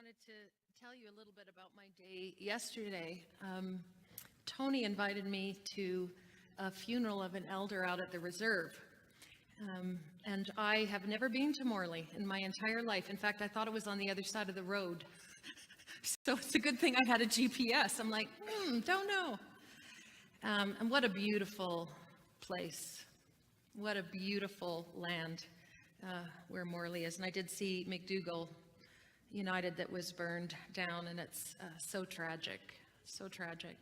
wanted to tell you a little bit about my day yesterday. Tony invited me to a funeral of an elder out at the reserve. And I have never been to Morley in my entire life. In fact, I thought it was on the other side of the road. So it's a good thing I had a GPS. I'm like, don't know. And what a beautiful place. What a beautiful land where Morley is. And I did see McDougall United that was burned down, and it's so tragic, so tragic.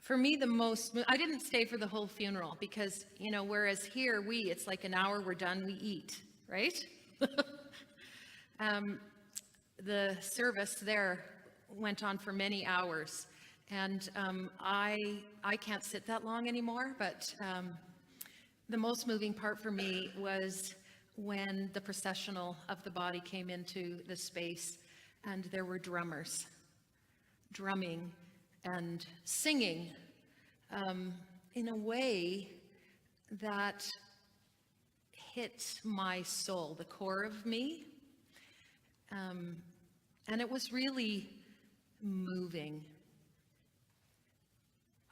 For me, I didn't stay for the whole funeral because, whereas here it's like an hour, we're done, we eat, right? The service there went on for many hours, and I can't sit that long anymore, but the most moving part for me was when the processional of the body came into the space and there were drummers drumming and singing in a way that hit my soul, the core of me. And it was really moving.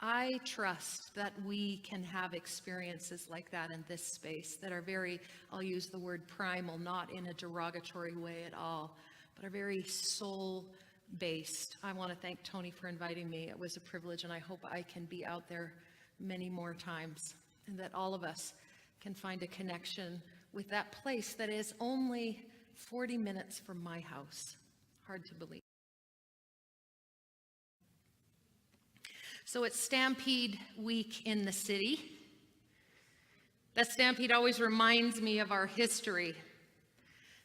I trust that we can have experiences like that in this space that are very, I'll use the word primal, not in a derogatory way at all, but are very soul-based. I want to thank Tony for inviting me. It was a privilege, and I hope I can be out there many more times, and that all of us can find a connection with that place that is only 40 minutes from my house. Hard to believe. So it's Stampede week in the city. That Stampede always reminds me of our history.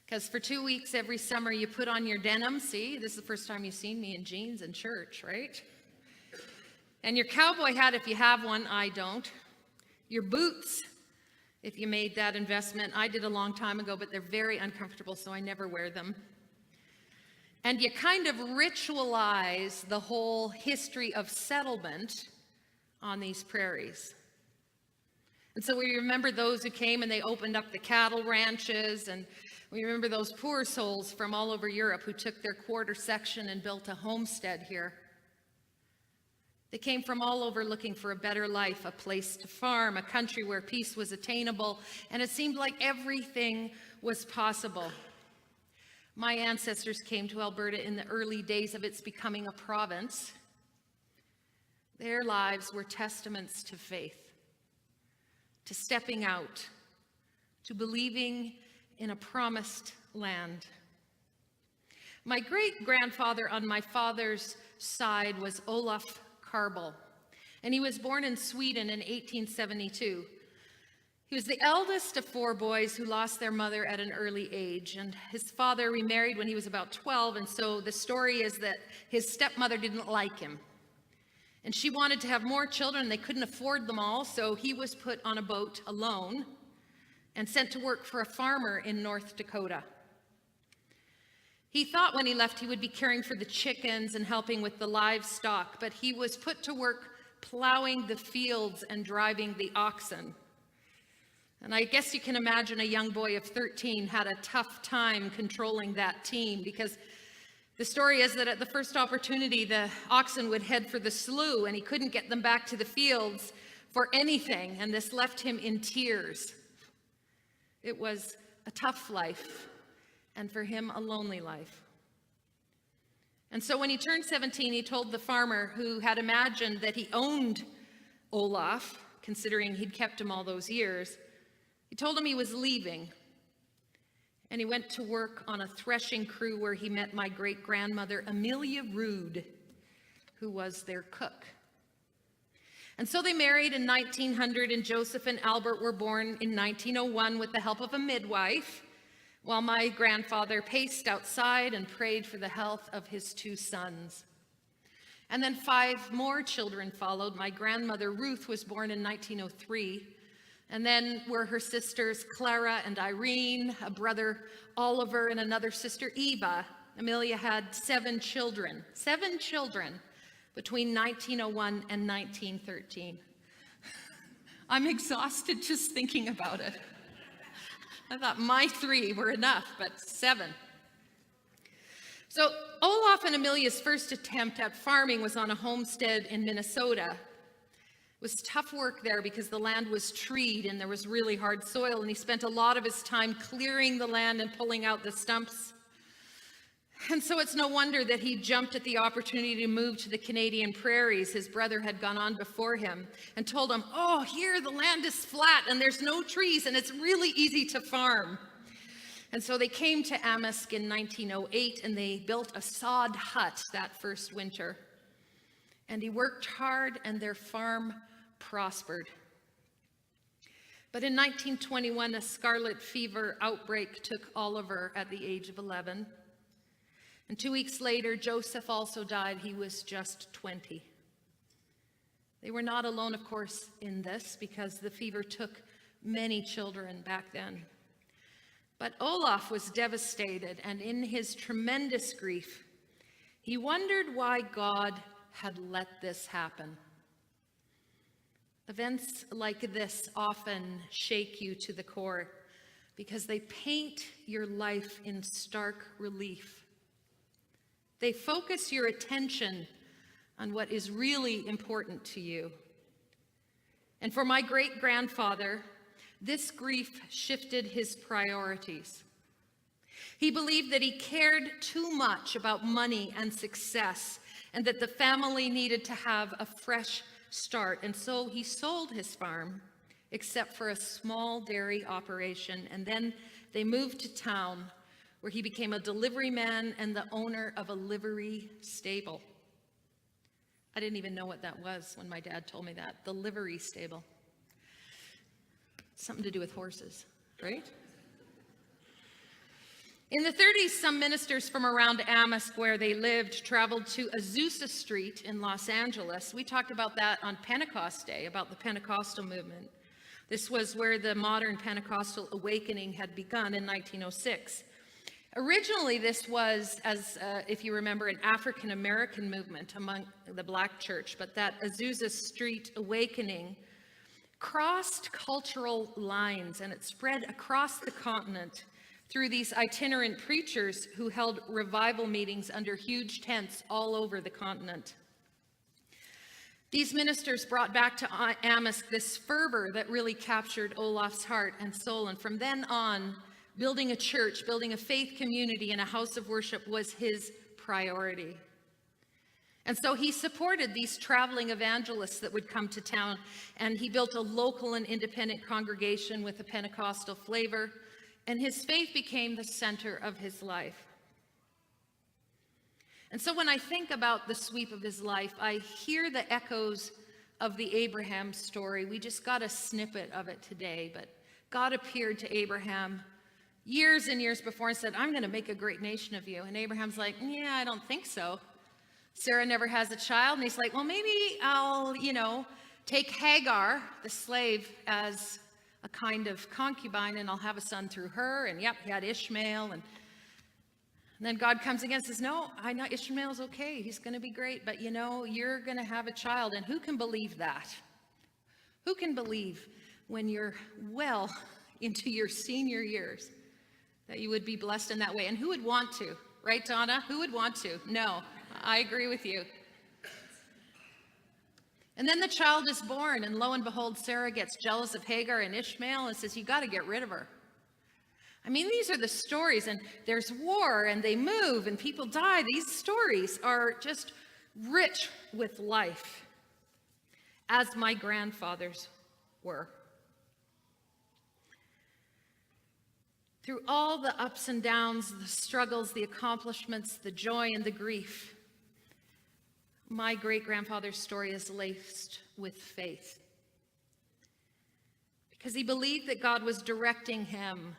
Because for 2 weeks every summer you put on your denim. See, this is the first time you've seen me in jeans in church, right? And your cowboy hat if you have one, I don't. Your boots, if you made that investment. I did a long time ago, but they're very uncomfortable, so I never wear them. And you kind of ritualize the whole history of settlement on these prairies. And so we remember those who came and they opened up the cattle ranches, and we remember those poor souls from all over Europe who took their quarter section and built a homestead here. They came from all over looking for a better life, a place to farm, a country where peace was attainable, and it seemed like everything was possible. My ancestors came to Alberta in the early days of its becoming a province. Their lives were testaments to faith, to stepping out, to believing in a promised land. My great-grandfather on my father's side was Olaf Karbel, and he was born in Sweden in 1872. He was the eldest of 4 boys who lost their mother at an early age, and his father remarried when he was about 12, and so the story is that his stepmother didn't like him. And she wanted to have more children, they couldn't afford them all, so he was put on a boat alone and sent to work for a farmer in North Dakota. He thought when he left he would be caring for the chickens and helping with the livestock, but he was put to work plowing the fields and driving the oxen. And I guess you can imagine a young boy of 13 had a tough time controlling that team, because the story is that at the first opportunity, the oxen would head for the slough and he couldn't get them back to the fields for anything, and this left him in tears. It was a tough life, and for him, a lonely life. And so when he turned 17, he told the farmer, who had imagined that he owned Olaf, considering he'd kept him all those years, he told him he was leaving, and he went to work on a threshing crew where he met my great-grandmother, Amelia Rood, who was their cook. And so they married in 1900, and Joseph and Albert were born in 1901 with the help of a midwife, while my grandfather paced outside and prayed for the health of his 2 sons. And then 5 more children followed. My grandmother Ruth was born in 1903. And then were her sisters Clara and Irene, a brother Oliver, and another sister Eva. Amelia had 7 children between 1901 and 1913. I'm exhausted just thinking about it. I thought my 3 were enough, but 7. So Olaf and Amelia's first attempt at farming was on a homestead in Minnesota. It was tough work there because the land was treed and there was really hard soil, and he spent a lot of his time clearing the land and pulling out the stumps. And so it's no wonder that he jumped at the opportunity to move to the Canadian prairies. His brother had gone on before him and told him, "Oh, here the land is flat and there's no trees and it's really easy to farm." And so they came to Anquist in 1908 and they built a sod hut that first winter. And he worked hard and their farm prospered. But in 1921, a scarlet fever outbreak took Oliver at the age of 11. And 2 weeks later, Joseph also died. He was just 20. They were not alone, of course, in this because the fever took many children back then. But Olaf was devastated, and in his tremendous grief, he wondered why God had let this happen. Events like this often shake you to the core because they paint your life in stark relief. They focus your attention on what is really important to you. And for my great-grandfather, this grief shifted his priorities. He believed that he cared too much about money and success, and that the family needed to have a fresh start. And so he sold his farm, except for a small dairy operation, and then they moved to town, where he became a delivery man and the owner of a livery stable. I didn't even know what that was when my dad told me that, the livery stable. Something to do with horses, right? In the 30s, some ministers from around Anquist, where they lived, traveled to Azusa Street in Los Angeles. We talked about that on Pentecost Day, about the Pentecostal movement. This was where the modern Pentecostal awakening had begun in 1906. Originally, this was, if you remember, an African-American movement among the Black church, but that Azusa Street awakening crossed cultural lines, and it spread across the continent through these itinerant preachers who held revival meetings under huge tents all over the continent. These ministers brought back to Anquist this fervor that really captured Olaf's heart and soul, and from then on, building a church, building a faith community and a house of worship was his priority. And so he supported these traveling evangelists that would come to town, and he built a local and independent congregation with a Pentecostal flavor, and his faith became the center of his life. And so when I think about the sweep of his life, I hear the echoes of the Abraham story. We just got a snippet of it today, but God appeared to Abraham years and years before and said, "I'm going to make a great nation of you." And Abraham's like, "Yeah, I don't think so. Sarah never has a child." And he's like, "Well, maybe I'll, take Hagar, the slave, as a kind of concubine, and I'll have a son through her." And yep, he had Ishmael. And then God comes again and says, "No, I know Ishmael's okay. He's going to be great. But you're going to have a child." And who can believe that? Who can believe when you're well into your senior years that you would be blessed in that way? And who would want to? Right, Donna? Who would want to? No. I agree with you. And then the child is born, and lo and behold, Sarah gets jealous of Hagar and Ishmael and says, "You got to get rid of her." I mean, these are the stories, and there's war, and they move, and people die. These stories are just rich with life, as my grandfathers were. Through all the ups and downs, the struggles, the accomplishments, the joy, and the grief, my great-grandfather's story is laced with faith. Because he believed that God was directing him,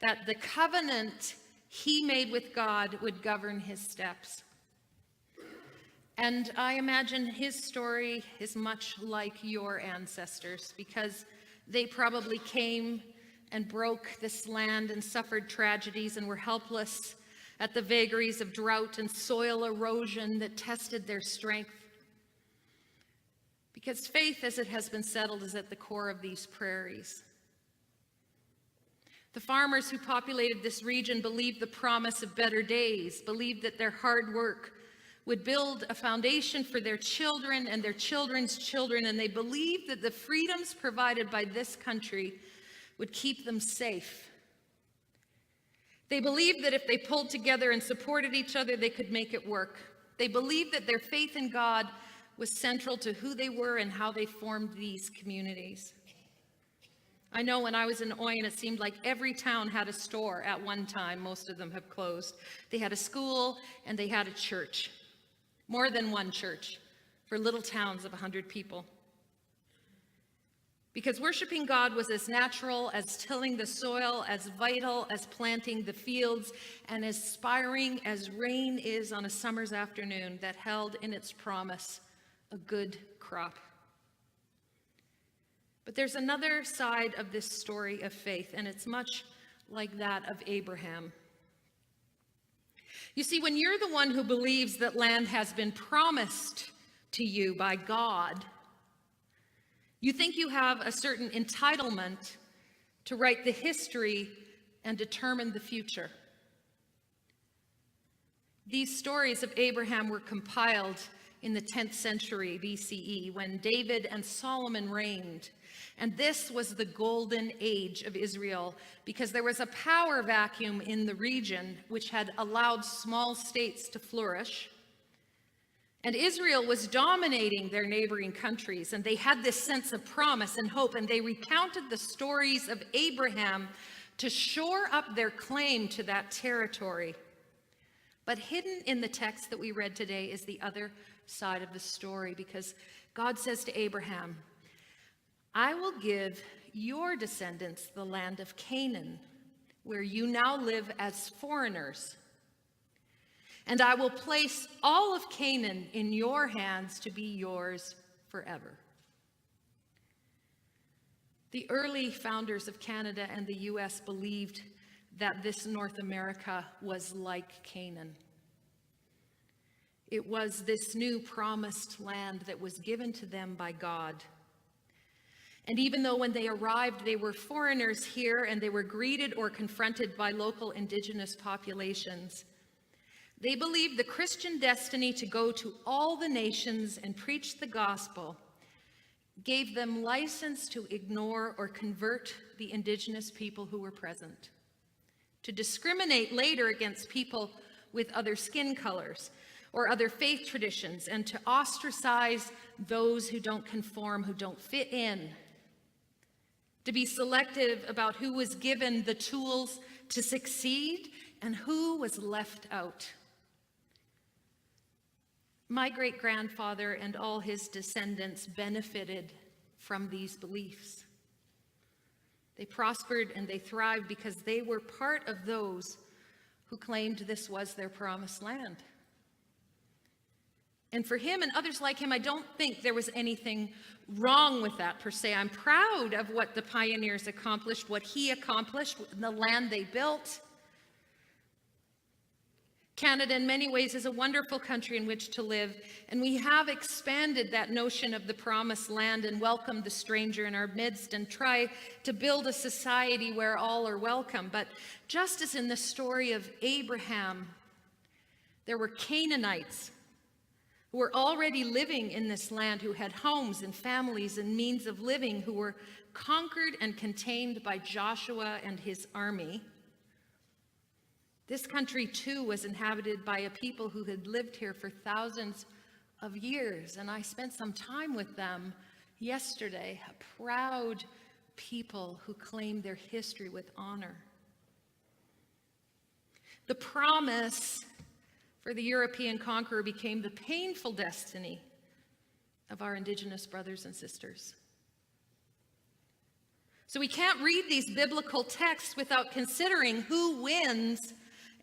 that the covenant he made with God would govern his steps. And I imagine his story is much like your ancestors, because they probably came and broke this land and suffered tragedies and were helpless at the vagaries of drought and soil erosion that tested their strength. Because faith, as it has been settled, is at the core of these prairies. The farmers who populated this region believed the promise of better days, believed that their hard work would build a foundation for their children and their children's children, and they believed that the freedoms provided by this country would keep them safe. They believed that if they pulled together and supported each other, they could make it work. They believed that their faith in God was central to who they were and how they formed these communities. I know when I was in Oyen, it seemed like every town had a store at one time. Most of them have closed. They had a school and they had a church. More than one church for little towns of 100 people. Because worshiping God was as natural as tilling the soil, as vital as planting the fields, and as inspiring as rain is on a summer's afternoon that held in its promise a good crop. But there's another side of this story of faith, and it's much like that of Abraham. You see, when you're the one who believes that land has been promised to you by God, you think you have a certain entitlement to write the history and determine the future. These stories of Abraham were compiled in the 10th century BCE when David and Solomon reigned. And this was the golden age of Israel because there was a power vacuum in the region which had allowed small states to flourish. And Israel was dominating their neighboring countries, and they had this sense of promise and hope, and they recounted the stories of Abraham to shore up their claim to that territory. But hidden in the text that we read today is the other side of the story, because God says to Abraham, I will give your descendants the land of Canaan, where you now live as foreigners. And I will place all of Canaan in your hands to be yours forever. The early founders of Canada and the U.S. believed that this North America was like Canaan. It was this new promised land that was given to them by God. And even though when they arrived, they were foreigners here and they were greeted or confronted by local indigenous populations, they believed the Christian destiny to go to all the nations and preach the gospel gave them license to ignore or convert the indigenous people who were present, to discriminate later against people with other skin colors or other faith traditions, and to ostracize those who don't conform, who don't fit in, to be selective about who was given the tools to succeed and who was left out. My great-grandfather and all his descendants benefited from these beliefs. They prospered and they thrived because they were part of those who claimed this was their promised land. And for him and others like him, I don't think there was anything wrong with that per se. I'm proud of what the pioneers accomplished, what he accomplished, the land they built. Canada, in many ways, is a wonderful country in which to live, and we have expanded that notion of the promised land and welcomed the stranger in our midst and try to build a society where all are welcome. But just as in the story of Abraham, there were Canaanites who were already living in this land, who had homes and families and means of living, who were conquered and contained by Joshua and his army. This country, too, was inhabited by a people who had lived here for thousands of years, and I spent some time with them yesterday, a proud people who claim their history with honor. The promise for the European conqueror became the painful destiny of our indigenous brothers and sisters. So we can't read these biblical texts without considering who wins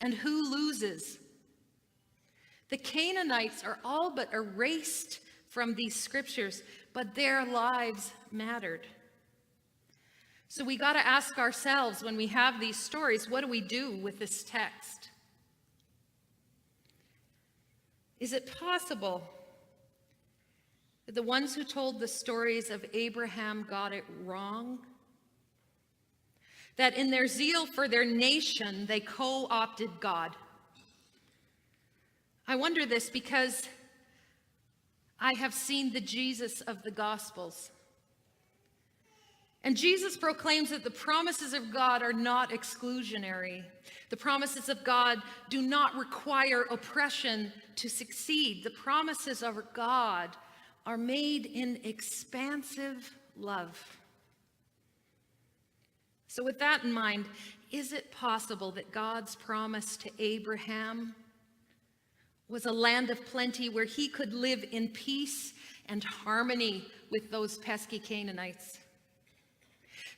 and who loses. The Canaanites are all but erased from these scriptures, but their lives mattered. So we got to ask ourselves when we have these stories, what do we do with this text? Is it possible that the ones who told the stories of Abraham got it wrong? that in their zeal for their nation, they co-opted God. I wonder this because I have seen the Jesus of the Gospels. And Jesus proclaims that the promises of God are not exclusionary. The promises of God do not require oppression to succeed. The promises of God are made in expansive love. So with that in mind, is it possible that God's promise to Abraham was a land of plenty where he could live in peace and harmony with those pesky Canaanites?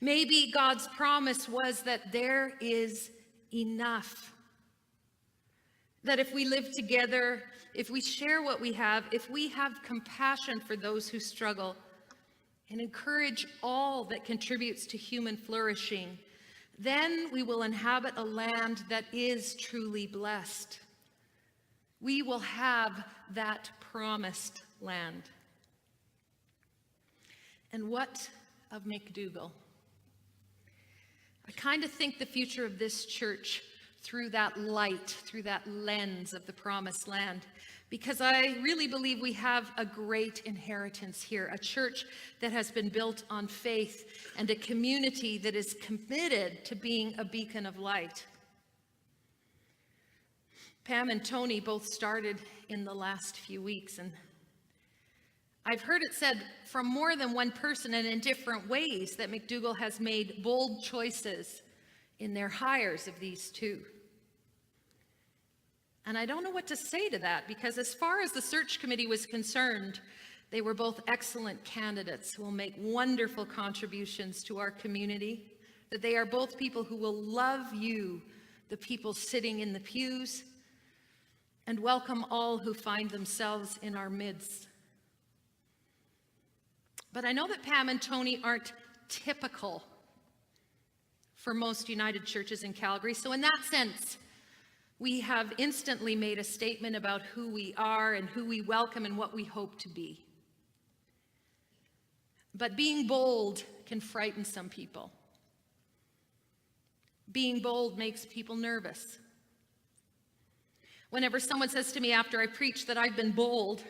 Maybe God's promise was that there is enough. That if we live together, if we share what we have, if we have compassion for those who struggle, and encourage all that contributes to human flourishing, then we will inhabit a land that is truly blessed. We will have that promised land. And what of McDougall? I kind of think the future of this church through that light, through that lens of the promised land, because I really believe we have a great inheritance here, a church that has been built on faith and a community that is committed to being a beacon of light. Pam and Tony both started in the last few weeks, and I've heard it said from more than one person and in different ways that McDougall has made bold choices in their hires of these two. And I don't know what to say to that, because as far as the search committee was concerned, they were both excellent candidates who will make wonderful contributions to our community, that they are both people who will love you, the people sitting in the pews, and welcome all who find themselves in our midst. But I know that Pam and Tony aren't typical for most United churches in Calgary. So in that sense, we have instantly made a statement about who we are and who we welcome and what we hope to be. But being bold can frighten some people. Being bold makes people nervous. Whenever someone says to me after I preach that I've been bold,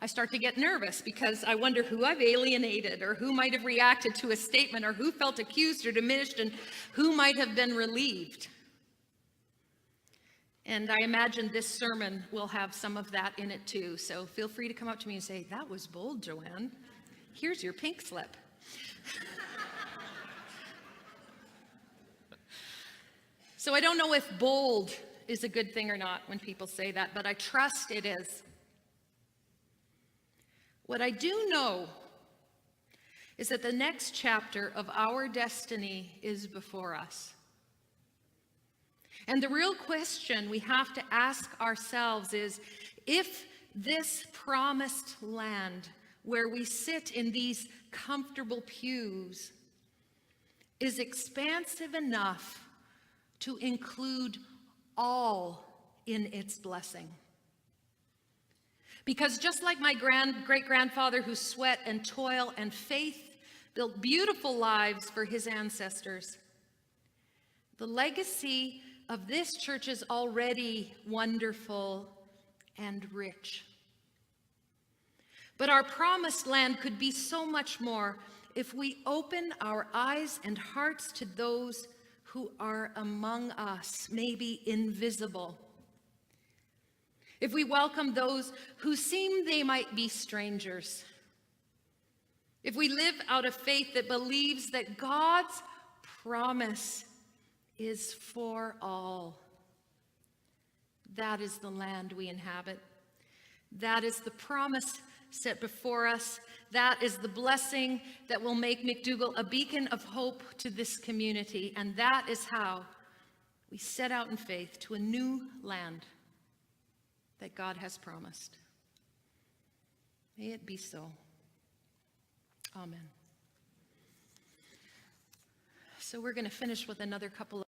I start to get nervous because I wonder who I've alienated, or who might have reacted to a statement, or who felt accused or diminished, and who might have been relieved. And I imagine this sermon will have some of that in it too. So feel free to come up to me and say, "That was bold, Joanne. Here's your pink slip." So I don't know if bold is a good thing or not when people say that, but I trust it is. What I do know is that the next chapter of our destiny is before us. And the real question we have to ask ourselves is, if this promised land where we sit in these comfortable pews is expansive enough to include all in its blessing. Because just like my great-grandfather whose sweat and toil and faith built beautiful lives for his ancestors, the legacy of this church is already wonderful and rich. But our promised land could be so much more if we open our eyes and hearts to those who are among us, maybe invisible. If we welcome those who seem they might be strangers. If we live out of faith that believes that God's promise is for all. That is the land we inhabit. That is the promise set before us. That is the blessing that will make McDougall a beacon of hope to this community. And that is how we set out in faith to a new land that God has promised. May it be so. Amen. So we're going to finish with another couple of